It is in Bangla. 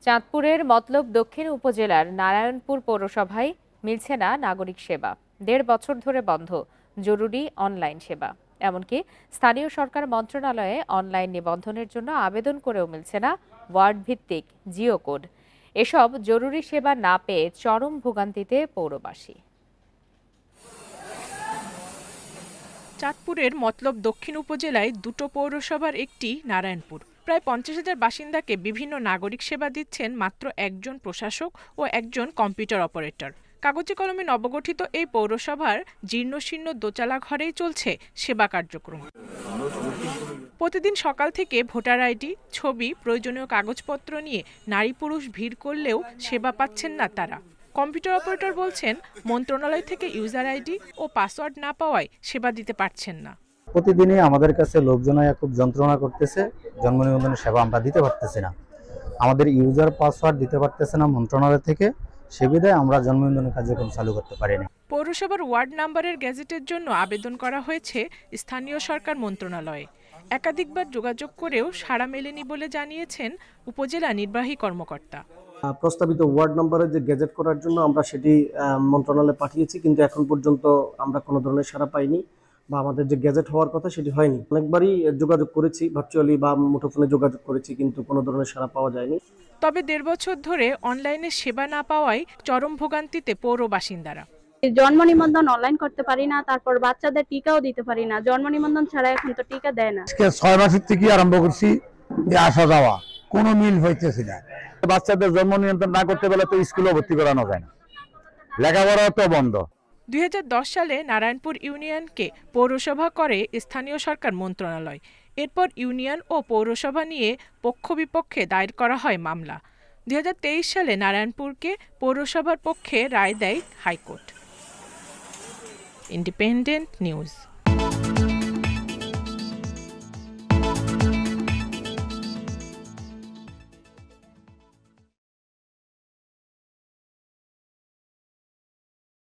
চাঁদপুরের মতলব দক্ষিণ উপজেলার নারায়ণপুর পৌরসভায় মিলছে না নাগরিক সেবা। ১.৫ বছর ধরে বন্ধ জরুরি অনলাইন সেবা। এমনকি স্থানীয় সরকার মন্ত্রণালয়ে অনলাইন নিবন্ধনের জন্য আবেদন করেও মিলছে না ওয়ার্ড ভিত্তিক জিও কোড। এসব জরুরি সেবা না পেয়ে চরম ভোগান্তিতে পৌরবাসী। চাঁদপুরের মতলব দক্ষিণ উপজেলায় দুটো পৌরসভার একটি নারায়ণপুর। প্রায় ৫০,০০০ বাসিন্দাকে বিভিন্ন নাগরিক সেবা দিচ্ছেন মাত্র একজন প্রশাসক ও একজন কম্পিউটার অপারেটর। কাগজে কলমে নবগঠিত এই পৌরসভার জীর্ণশীর্ণ দোতলা ঘরেই চলছে সেবা কার্যক্রম। প্রতিদিন সকাল থেকে ভোটার আইডি, ছবি, প্রয়োজনীয় কাগজপত্র নিয়ে নারী পুরুষ ভিড় করলেও সেবা পাচ্ছেন না তারা। কম্পিউটার অপারেটর বলছেন, মন্ত্রণালয় থেকে ইউজার আইডি ও পাসওয়ার্ড না পাওয়ায় সেবা দিতে পারছেন না। প্রতিদিনই আমাদের কাছে লোকজন খুব যন্ত্রণা করতেছে, জন্ম নিবন্ধনের সেবা আমরা দিতে পারতেছি না। আমাদের ইউজার পাসওয়ার্ড দিতে পারতেছে না মন্ত্রণালয় থেকে, সে বিধায় আমরা জন্ম নিবন্ধনের কার্যক্রম চালু করতে পারিনি। পৌরসভার ওয়ার্ড নাম্বারের গ্যাজেটের জন্য আবেদন করা হয়েছে স্থানীয় সরকার মন্ত্রণালয়ে। একাধিকবার যোগাযোগ করেও সাড়া মেলেনি বলে জানিয়েছেন উপজেলা নির্বাহী কর্মকর্তা। প্রস্তাবিত ওয়ার্ড নাম্বারের যে গ্যাজেট করার জন্য আমরা সেটি মন্ত্রণালয়ে পাঠিয়েছি, কিন্তু এখন পর্যন্ত আমরা কোনো ধরনের সাড়া পাইনি বা আমাদের যে গ্যাজেট হওয়ার কথা সেটি হয়নি। অনেকবারই যোগাযোগ করেছি, ভার্চুয়ালি বা মুঠোফোনে যোগাযোগ করেছি, কিন্তু কোনো ধরনের সাড়া পাওয়া যায়নি। তবে ১.৫ বছর ধরে অনলাইনে সেবা না পাওয়ায় চরম ভোগান্তিতে পৌর বাসিন্দারা। জন্ম নিবন্ধন অনলাইন করতে পারি না, তারপর বাচ্চাদের টিকাও দিতে পারি না। জন্ম নিবন্ধন ছাড়া এখন তো টিকা দেয় না। ৬ মাসের থেকে আরম্ভ করছি আসা যাওয়া, কোনো মিল হইতেছে না। বাচ্চাদের জন্ম নিয়ন্ত্রণ না করতে পারলে তো স্কুলে ভর্তি করানো যায় না, লেখাপড়াও তো বন্ধ। ২০১০ সালে নারায়ণপুর ইউনিয়নকে পৌরসভা করে স্থানীয় সরকার মন্ত্রণালয়। এরপর ইউনিয়ন ও পৌরসভা নিয়ে পক্ষ বিপক্ষে দায়ের করা হয় মামলা। ২০২৩ সালে নারায়ণপুরকে পৌরসভার পক্ষে রায় দেয় হাইকোর্ট। Independent news.